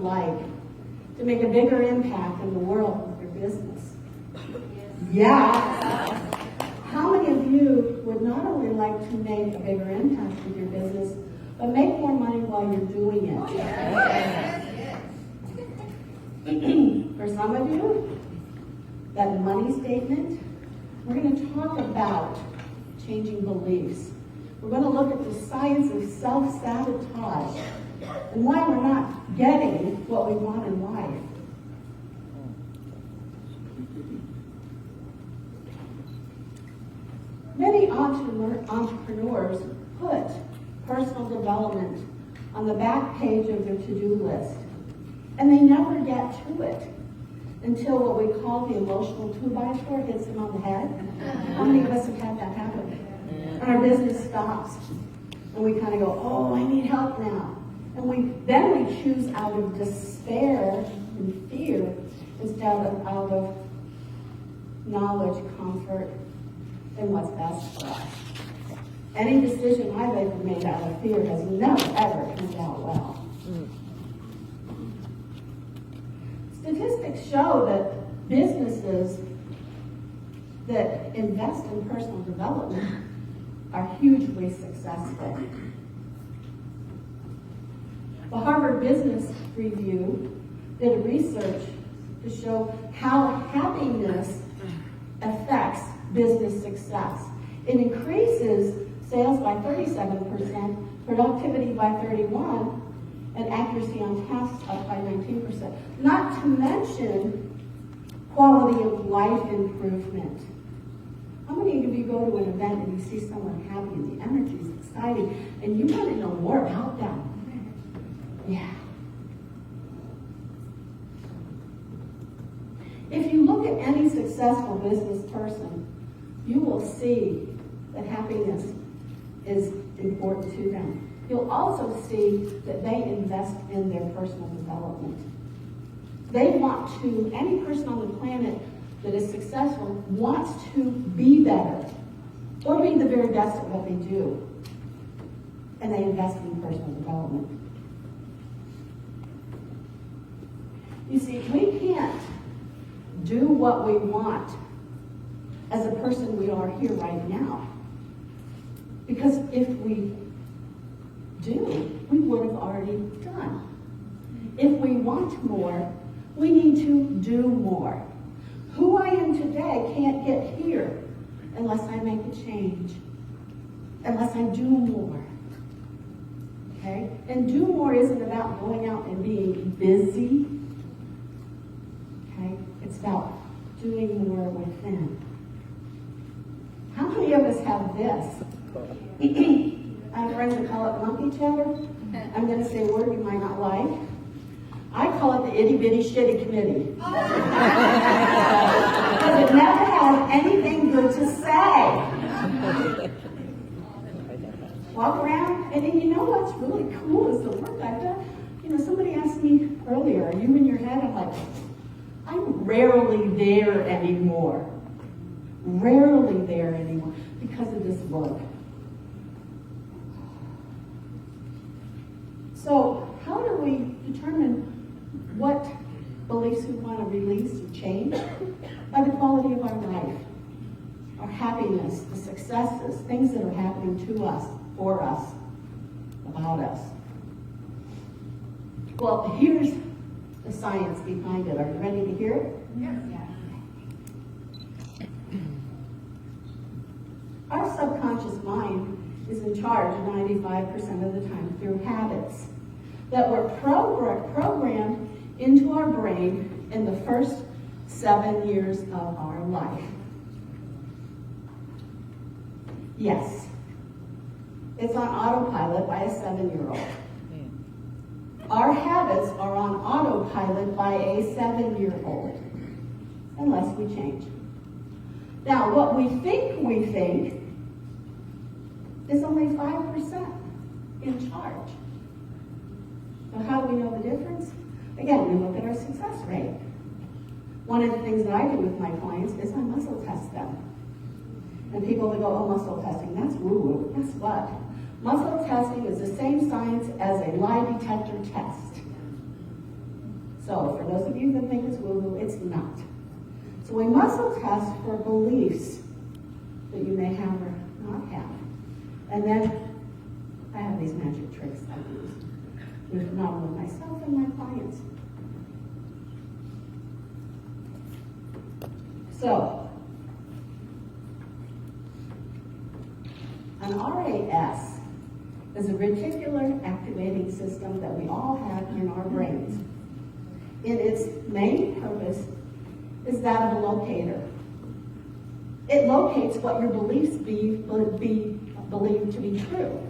like to make a bigger impact in the world with your business? Yeah. How many of you would not only like to make a bigger impact with your business, but make more money while you're doing it? For some of you, that money statement, we're going to talk about changing beliefs. We're going to look at the science of self-sabotage and why we're not getting what we want in life. Many entrepreneurs put personal development on the back page of their to-do list, and they never get to it until what we call the emotional 2x4 hits them on the head. How many of us have had that happen? And our business stops, and we kind of go, oh, I need help now. And then we choose out of despair and fear instead of out of knowledge, comfort, and what's best for us. Any decision I've ever made out of fear has never, ever turned out well. Statistics show that businesses that invest in personal development are hugely successful. The Harvard Business Review did a research to show how happiness affects business success. It increases sales by 37%, productivity by 31%, and accuracy on tasks up by 19%. Not to mention quality of life improvement. How many of you go to an event and you see someone happy and the energy is exciting and you want to know more about them? Yeah. If you look at any successful business person, you will see that happiness is important to them. You'll also see that they invest in their personal development. They want to, any person on the planet that is successful wants to be better or be the very best at what they do. And they invest in personal development. You see, we can't do what we want as a person we are here right now. Because if we do, we would have already done. If we want more, we need to do more. Who I am today can't get here unless I make a change, unless I do more. Okay? And do more isn't about going out and being busy. Okay? It's about doing more within. How many of us have this? I have friends that call it monkey chatter. I'm going to say a word you might not like. I call it the itty bitty shitty committee. Because it never has anything good to say. Walk around, and then you know what's really cool is the work I've done. You know, somebody asked me earlier, are you in your head? I'm like, I'm rarely there anymore. Rarely there anymore because of this work. So how do we determine what beliefs we want to release or change? By the quality of our life, our happiness, the successes, things that are happening to us, for us, about us. Well, here's the science behind it. Are you ready to hear it? Yes. Our subconscious mind is in charge 95% of the time through habits that were programmed into our brain in the first 7 years of our life. Yes, it's on autopilot by a 7-year-old. Our habits are on autopilot by a 7-year-old, unless we change. Now, what we think is only 5% in charge. So how do we know the difference? Again, we look at our success rate. One of the things that I do with my clients is I muscle test them. And people that go, oh, muscle testing, that's woo-woo. Guess what? Muscle testing is the same science as a lie detector test. So for those of you that think it's woo-woo, it's not. So we muscle test for beliefs that you may have or not have. And then I have these magic tricks I use with not only myself and my clients. So, an RAS is a reticular activating system that we all have in our brains. And its main purpose is that of a locator. It locates what your beliefs believed to be true.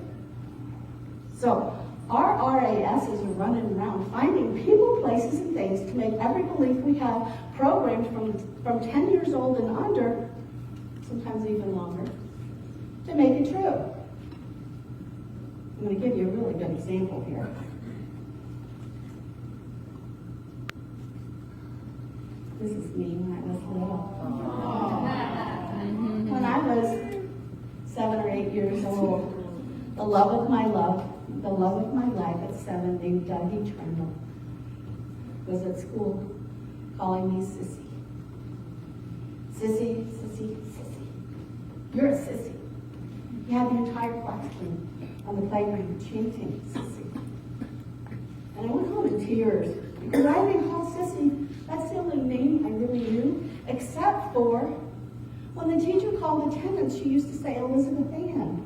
So, our RAS is running around finding people, places, and things to make every belief we have programmed from 10 years old and under, sometimes even longer, to make it true. I'm going to give you a really good example here. This is me when I was little. When I was 7 or 8 years old, the love of my life at 7, named Dougie Trendle, was at school calling me sissy. Sissy, sissy, sissy. You're a sissy. You had the entire class on the playground chanting sissy. And I went home in tears because I've been called sissy. That's the only name I really knew, except for when the teacher called attendance, she used to say Elizabeth Ann.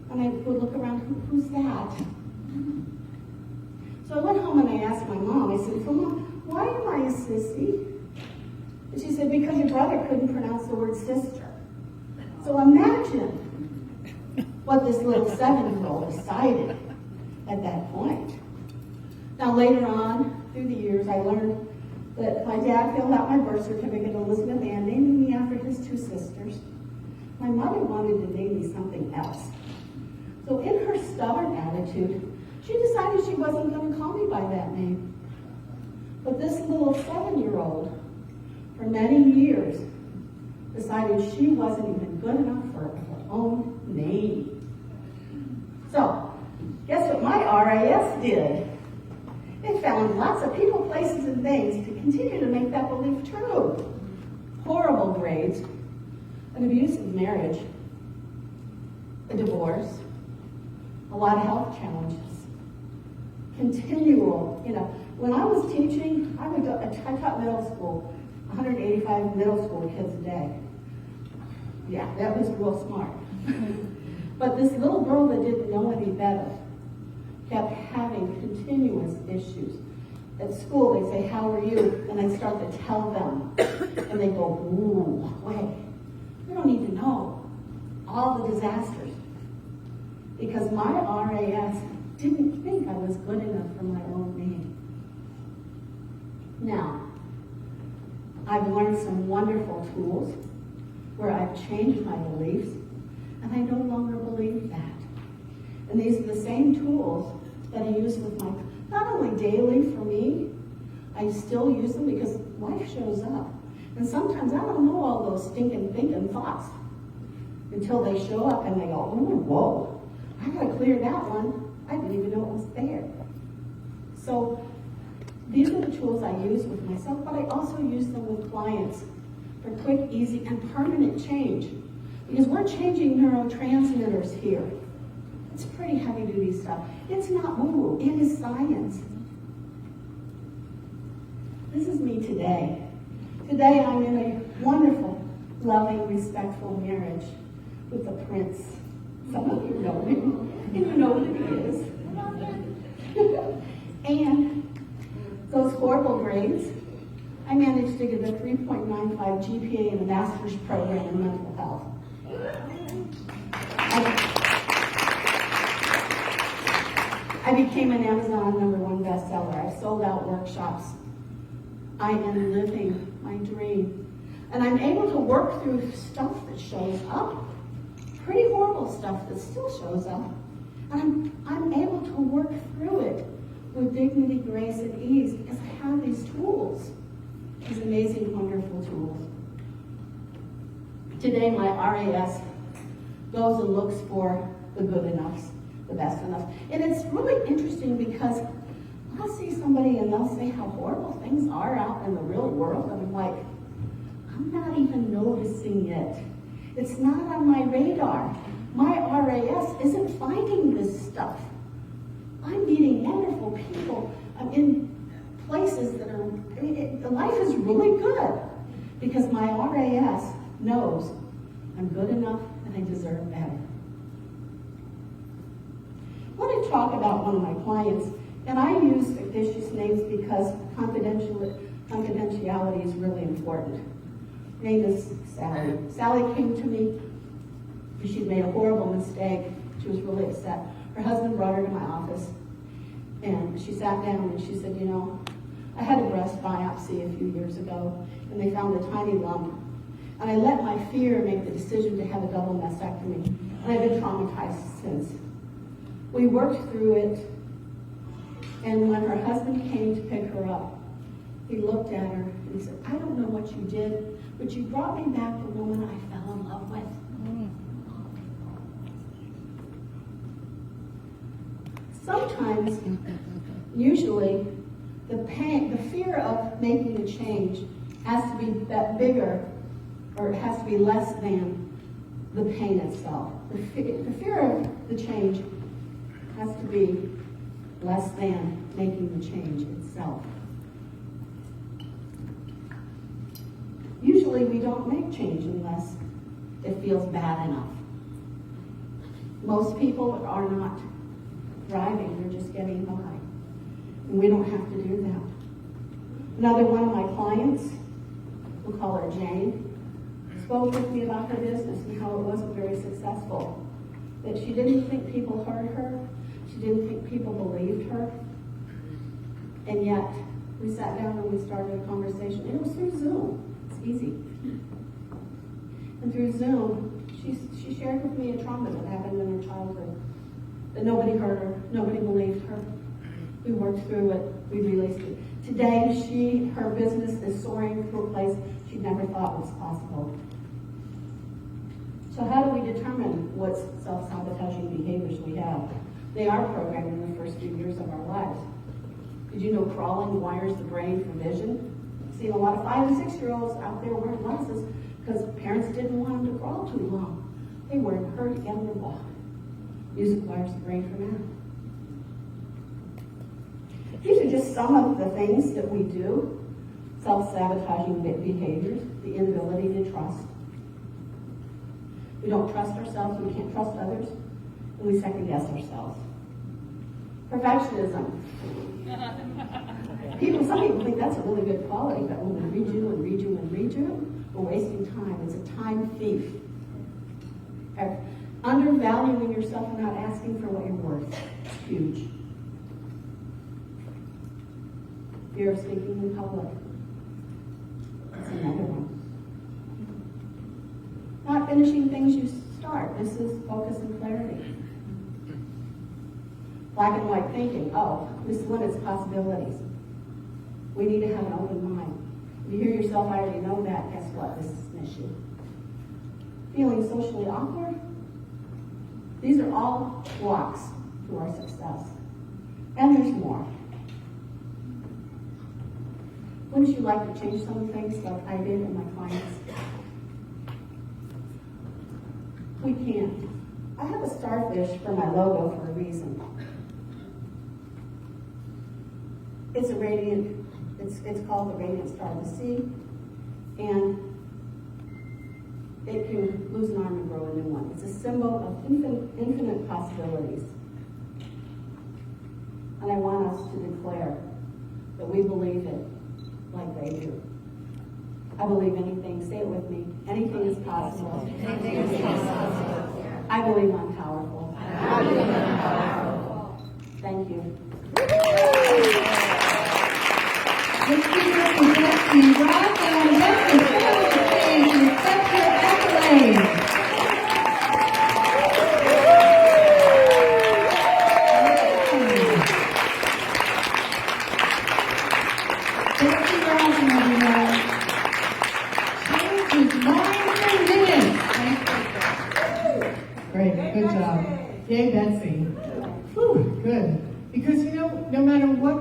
And I would look around, who's that? So I went home and I asked my mom, I said, so Mom, why am I a sissy? And she said, because your brother couldn't pronounce the word sister. So imagine what this little 7-year-old decided at that point. Now later on, through the years, I learned that my dad filled out my birth certificate, Elizabeth Ann, naming me after his 2 sisters. My mother wanted to name me something else. So in her stubborn attitude, she decided she wasn't going to call me by that name. But this little 7-year-old, for many years, decided she wasn't even good enough for her own name. So, guess what my RAS did? It found lots of people, places, and things to continue to make that belief true. Horrible grades, an abusive marriage, a divorce, a lot of health challenges, continual, when I was teaching, I taught middle school, 185 middle school kids a day. Yeah, that was real smart. But this little girl that didn't know any better kept having continuous issues. At school, they'd say, how are you? And I'd start to tell them. And they'd go, ooh, wait, we don't need to know all the disasters. Because my RAS didn't think I was good enough for my own name. Now, I've learned some wonderful tools where I've changed my beliefs, and I no longer believe that. And these are the same tools that I use with my, not only daily for me, I still use them because life shows up. And sometimes I don't know all those stinking thinking thoughts until they show up and they go, oh, whoa, I gotta clear that one. I didn't even know it was there. So these are the tools I use with myself, but I also use them with clients for quick, easy, and permanent change. Because we're changing neurotransmitters here. It's pretty heavy-duty stuff. It's not woo-woo, it is science. This is me today. Today I'm in a wonderful, loving, respectful marriage with a prince. Some of you know him, and you know who he is. And those horrible grades, I managed to get a 3.95 GPA in a master's program in mental health. I became an Amazon #1 bestseller. I sold out workshops. I am living my dream. And I'm able to work through stuff that shows up, pretty horrible stuff that still shows up. And I'm able to work through it with dignity, grace, and ease because I have these tools, these amazing, wonderful tools. Today, my RAS goes and looks for the good enoughs, the best enough. And it's really interesting because I'll see somebody and they'll say, how horrible things are out in the real world, I'm like, I'm not even noticing it. It's not on my radar. My RAS isn't finding this stuff. I'm meeting wonderful people. I'm in places that are, life is really good because my RAS knows I'm good enough and I deserve better. I want to talk about one of my clients, and I use fictitious names because confidentiality is really important. Her name is Sally. Sally came to me. She'd made a horrible mistake. She was really upset. Her husband brought her to my office, and she sat down and she said, you know, I had a breast biopsy a few years ago, and they found a tiny lump. And I let my fear make the decision to have a double mastectomy, and I've been traumatized since. We worked through it, and when her husband came to pick her up, he looked at her and he said, I don't know what you did, but you brought me back the woman I fell in love with. Sometimes, usually, the pain, the fear of making a change has to be that bigger, or it has to be less than the pain itself. The fear of the change has to be less than making the change itself. Usually we don't make change unless it feels bad enough. Most people are not thriving, they're just getting by. And we don't have to do that. Another one of my clients, we'll call her Jane, spoke with me about her business and how it wasn't very successful. That she didn't think people heard her, she didn't think people believed her, and yet we sat down and we started a conversation. And it was through Zoom. It's easy. And through Zoom, she shared with me a trauma that happened in her childhood. That nobody heard her, nobody believed her. We worked through it, we released it. Today, her business is soaring to a place she never thought was possible. So how do we determine what self-sabotaging behaviors we have? They are programmed in the first few years of our lives. Did you know crawling wires the brain for vision? I've seen a lot of 5 and 6-year-olds out there wearing glasses because parents didn't want them to crawl too long. They were in a hurry to get them to walk. Music wires the brain for math. These are just some of the things that we do. Self-sabotaging behaviors, the inability to trust. We don't trust ourselves, we can't trust others, and we second guess ourselves. Perfectionism. Some people think that's a really good quality, but when we redo and redo and redo, we're wasting time. It's a time thief. Undervaluing yourself and not asking for what you're worth. It's huge. Fear of speaking in public. That's another one. Not finishing things you start. This is focus and clarity. Black and white thinking. Oh, this limits possibilities. We need to have an open mind. If you hear yourself, I already know that, guess what? This is an issue. Feeling socially awkward. These are all blocks to our success. And there's more. Wouldn't you like to change some things like I did in my clients? We can't. I have a starfish for my logo for a reason. It's a radiant, it's called the radiant star of the sea, and it can lose an arm and grow a new one. It's a symbol of infinite possibilities. And I want us to declare that we believe it like they do. I believe anything, say it with me, anything is possible. Anything is possible. I believe I'm powerful. I believe I'm powerful. Thank you. Let's give her a Betsy Rock and Betsy Sabotage and accept your accolades. Betsy Rock, everyone. Change his mind in minutes. Great, good job. Yay, Betsy. Whew, good. Because, no matter what